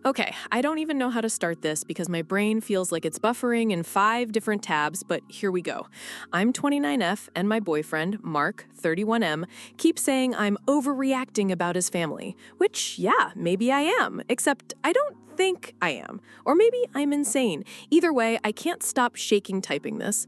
Okay, I don't even know how to start this because my brain feels like it's buffering in 5 different tabs, but here we go. I'm 29F, and my boyfriend, Mark, 31M, keeps saying I'm overreacting about his family. Which, yeah, maybe I am, except I don't think I am. Or maybe I'm insane. Either way, I can't stop shaking typing this.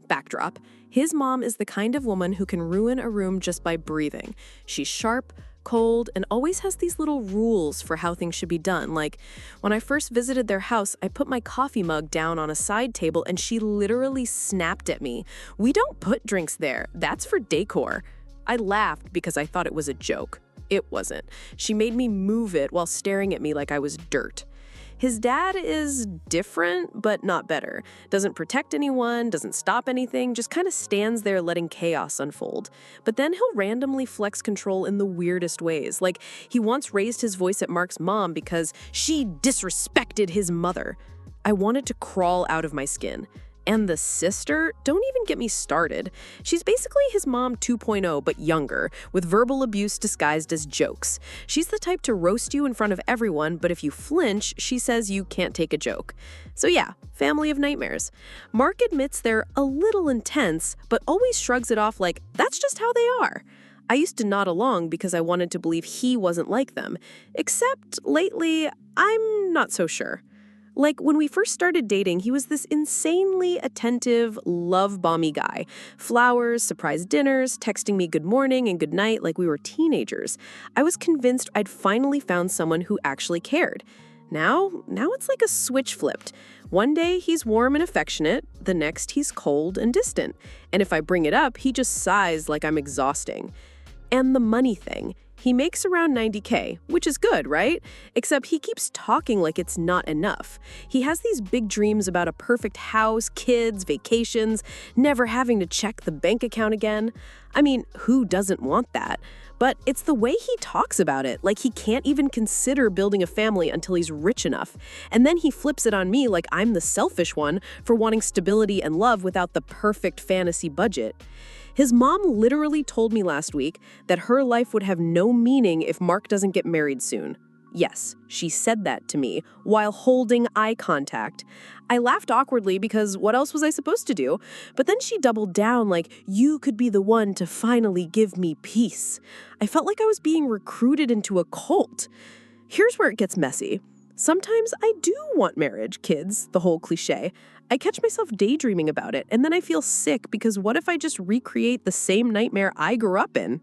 Backdrop. His mom is the kind of woman who can ruin a room just by breathing. She's sharp, cold, and always has these little rules for how things should be done. Like, when I first visited their house, I put my coffee mug down on a side table and she literally snapped at me. "We don't put drinks there. That's for decor." I laughed because I thought it was a joke. It wasn't. She made me move it while staring at me like I was dirt. His dad is different, but not better. Doesn't protect anyone, doesn't stop anything, just kind of stands there letting chaos unfold. But then he'll randomly flex control in the weirdest ways. Like, he once raised his voice at Mark's mom because she disrespected his mother. I wanted to crawl out of my skin. And the sister? Don't even get me started. She's basically his mom 2.0, but younger, with verbal abuse disguised as jokes. She's the type to roast you in front of everyone, but if you flinch, she says you can't take a joke. So yeah, family of nightmares. Mark admits they're a little intense, but always shrugs it off like, that's just how they are. I used to nod along because I wanted to believe he wasn't like them. Except lately, I'm not so sure. Like, when we first started dating, he was this insanely attentive, love-bomby guy. Flowers, surprise dinners, texting me good morning and good night like we were teenagers. I was convinced I'd finally found someone who actually cared. Now it's like a switch flipped. One day he's warm and affectionate, the next he's cold and distant. And if I bring it up, he just sighs like I'm exhausting. And the money thing. He makes around $90K, which is good, right? Except he keeps talking like it's not enough. He has these big dreams about a perfect house, kids, vacations, never having to check the bank account again. I mean, who doesn't want that? But it's the way he talks about it, like he can't even consider building a family until he's rich enough. And then he flips it on me like I'm the selfish one for wanting stability and love without the perfect fantasy budget. His mom literally told me last week that her life would have no meaning if Mark doesn't get married soon. Yes, she said that to me while holding eye contact. I laughed awkwardly because what else was I supposed to do? But then she doubled down like, you could be the one to finally give me peace. I felt like I was being recruited into a cult. Here's where it gets messy. Sometimes I do want marriage, kids, the whole cliche. I catch myself daydreaming about it, and then I feel sick because what if I just recreate the same nightmare I grew up in?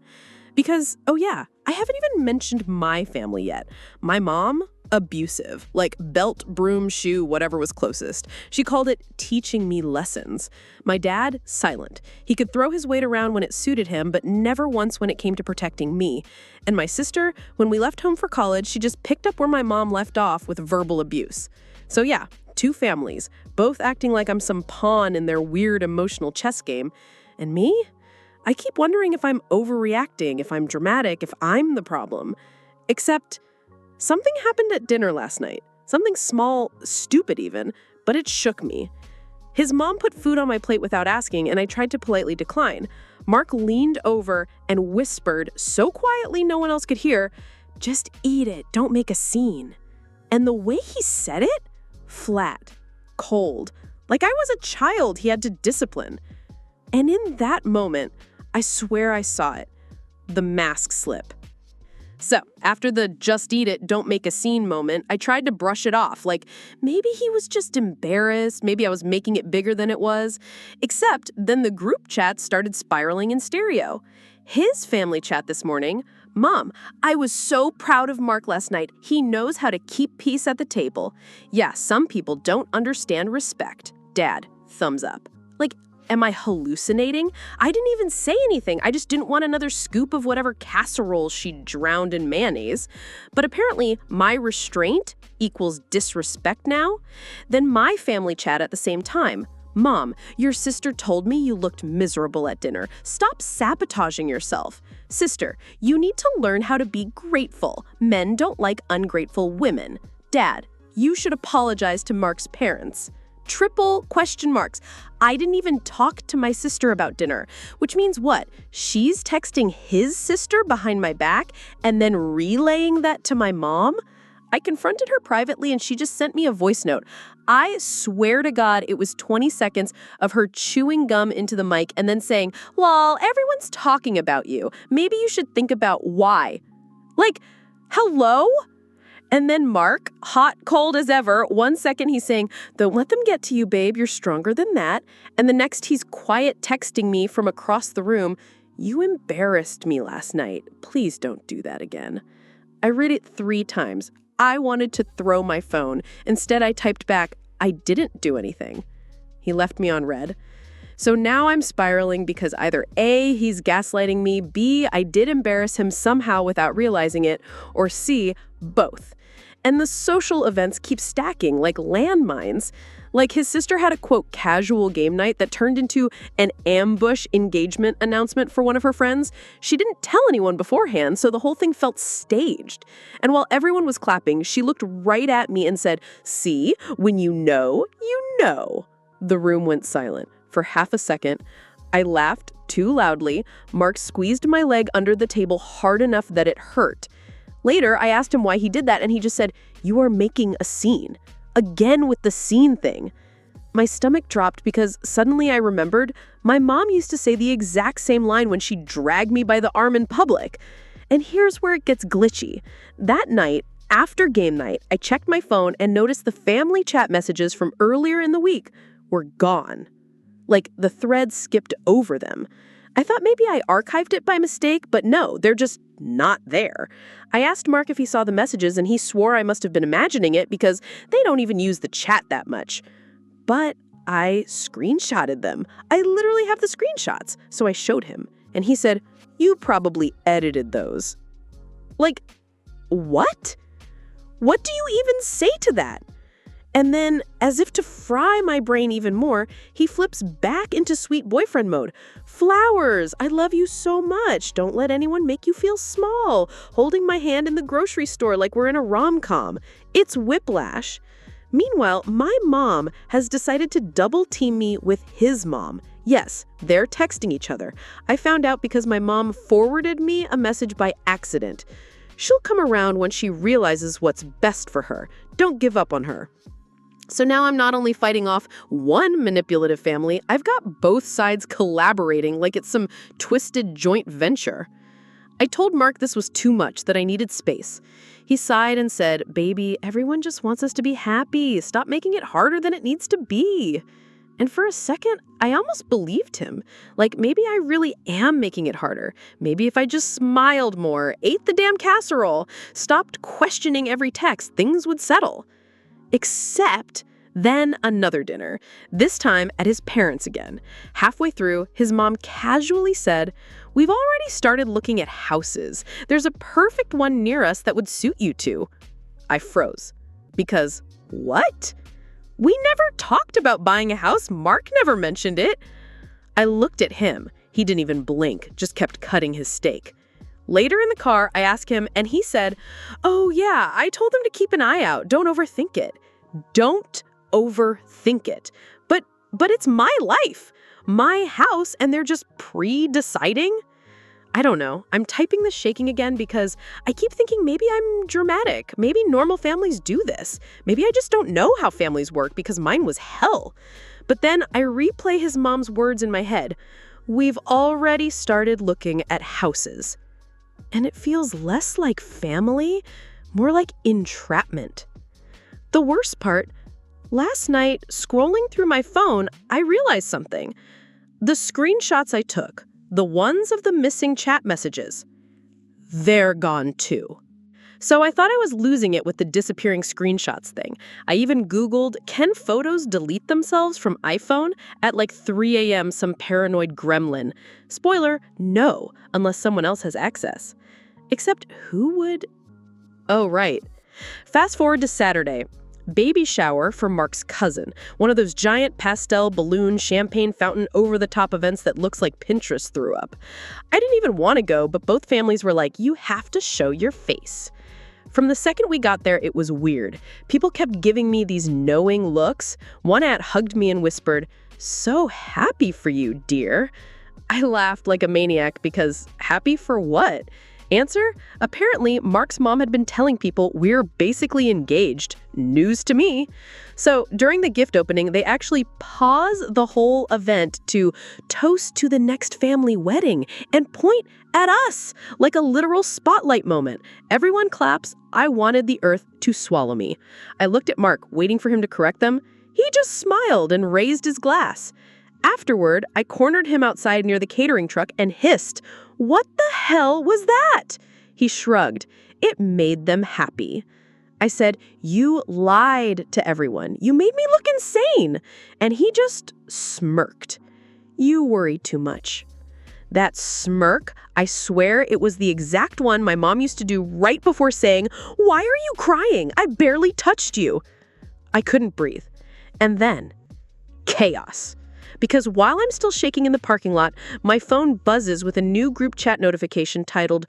Because, oh yeah, I haven't even mentioned my family yet. My mom, abusive, like belt, broom, shoe, whatever was closest. She called it teaching me lessons. My dad, silent. He could throw his weight around when it suited him, but never once when it came to protecting me. And my sister, when we left home for college, she just picked up where my mom left off with verbal abuse. So yeah, 2 families, both acting like I'm some pawn in their weird emotional chess game. And me? I keep wondering if I'm overreacting, if I'm dramatic, if I'm the problem. Except, something happened at dinner last night. Something small, stupid even, but it shook me. His mom put food on my plate without asking, and I tried to politely decline. Mark leaned over and whispered, so quietly no one else could hear, "Just eat it, don't make a scene." And the way he said it? Flat, cold, like I was a child he had to discipline. And in that moment, I swear I saw it, the mask slip. So, after the just eat it, don't make a scene moment, I tried to brush it off, like maybe he was just embarrassed, maybe I was making it bigger than it was. Except then the group chat started spiraling in stereo. His family chat this morning, "Mom, I was so proud of Mark last night. He knows how to keep peace at the table. Yeah, some people don't understand respect. Dad, thumbs up." Like, am I hallucinating? I didn't even say anything. I just didn't want another scoop of whatever casserole she drowned in mayonnaise. But apparently, my restraint equals disrespect now. Then my family chat at the same time. "Mom, your sister told me you looked miserable at dinner. Stop sabotaging yourself. Sister, you need to learn how to be grateful. Men don't like ungrateful women. Dad, you should apologize to Mark's parents." Triple question marks. I didn't even talk to my sister about dinner, which means what? She's texting his sister behind my back and then relaying that to my mom? I confronted her privately and she just sent me a voice note. I swear to God, it was 20 seconds of her chewing gum into the mic and then saying, "Lol, everyone's talking about you. Maybe you should think about why." Like, hello? And then Mark, hot, cold as ever, 1 second he's saying, "Don't let them get to you, babe, you're stronger than that." And the next he's quiet texting me from across the room, "You embarrassed me last night. Please don't do that again." I read it 3 times. I wanted to throw my phone. Instead, I typed back, "I didn't do anything." He left me on red. So now I'm spiraling because either A, he's gaslighting me, B, I did embarrass him somehow without realizing it, or C, both. And the social events keep stacking like landmines. Like his sister had a, quote, casual game night that turned into an ambush engagement announcement for one of her friends. She didn't tell anyone beforehand, so the whole thing felt staged. And while everyone was clapping, she looked right at me and said, "See, when you know, you know." The room went silent. For half a second, I laughed too loudly. Mark squeezed my leg under the table hard enough that it hurt. Later, I asked him why he did that, and he just said, "You are making a scene." Again with the scene thing. My stomach dropped because suddenly I remembered my mom used to say the exact same line when she dragged me by the arm in public. And here's where it gets glitchy. That night, after game night, I checked my phone and noticed the family chat messages from earlier in the week were gone. Like the thread skipped over them. I thought maybe I archived it by mistake, but no, they're just not there. I asked Mark if he saw the messages, and he swore I must have been imagining it because they don't even use the chat that much. But I screenshotted them. I literally have the screenshots. So I showed him, and he said, "You probably edited those." Like, what? What do you even say to that? And then, as if to fry my brain even more, he flips back into sweet boyfriend mode. "Flowers, I love you so much. Don't let anyone make you feel small. Holding my hand in the grocery store like we're in a rom-com." It's whiplash. Meanwhile, my mom has decided to double team me with his mom. Yes, they're texting each other. I found out because my mom forwarded me a message by accident. She'll come around when she realizes what's best for her. Don't give up on her. So now I'm not only fighting off one manipulative family, I've got both sides collaborating like it's some twisted joint venture. I told Mark this was too much, that I needed space. He sighed and said, "Baby, everyone just wants us to be happy. Stop making it harder than it needs to be." And for a second, I almost believed him. Like, maybe I really am making it harder. Maybe if I just smiled more, ate the damn casserole, stopped questioning every text, things would settle. Except then another dinner, this time at his parents' again. Halfway through, his mom casually said, "We've already started looking at houses. There's a perfect one near us that would suit you two." I froze. Because what? We never talked about buying a house. Mark never mentioned it. I looked at him. He didn't even blink, just kept cutting his steak. Later in the car, I asked him, and he said, "Oh yeah, I told them to keep an eye out. Don't overthink it." Don't overthink it. But it's my life, my house, and they're just pre-deciding? I don't know. I'm typing this shaking again because I keep thinking maybe I'm dramatic. Maybe normal families do this. Maybe I just don't know how families work because mine was hell. But then I replay his mom's words in my head. "We've already started looking at houses." And it feels less like family, more like entrapment. The worst part, last night, scrolling through my phone, I realized something. The screenshots I took, the ones of the missing chat messages, they're gone too. So I thought I was losing it with the disappearing screenshots thing. I even Googled, can photos delete themselves from iPhone? At like 3 a.m., some paranoid gremlin. Spoiler, no, unless someone else has access. Except who would? Oh, right. Fast forward to Saturday. Baby shower for Mark's cousin, one of those giant pastel balloon champagne fountain over-the-top events that looks like Pinterest threw up. I didn't even want to go, but both families were like, "You have to show your face." From the second we got there, it was weird. People kept giving me these knowing looks. One aunt hugged me and whispered, "So happy for you, dear." I laughed like a maniac because happy for what? Answer? Apparently, Mark's mom had been telling people we're basically engaged. News to me. So during the gift opening, they actually pause the whole event to toast to the next family wedding and point at us like a literal spotlight moment. Everyone claps. I wanted the earth to swallow me. I looked at Mark, waiting for him to correct them. He just smiled and raised his glass. Afterward, I cornered him outside near the catering truck and hissed, "What the hell was that?" He shrugged. It made them happy. I said, "You lied to everyone. You made me look insane." And he just smirked. "You worry too much." That smirk, I swear it was the exact one my mom used to do right before saying, "Why are you crying? I barely touched you." I couldn't breathe. And then, chaos. Because while I'm still shaking in the parking lot, my phone buzzes with a new group chat notification titled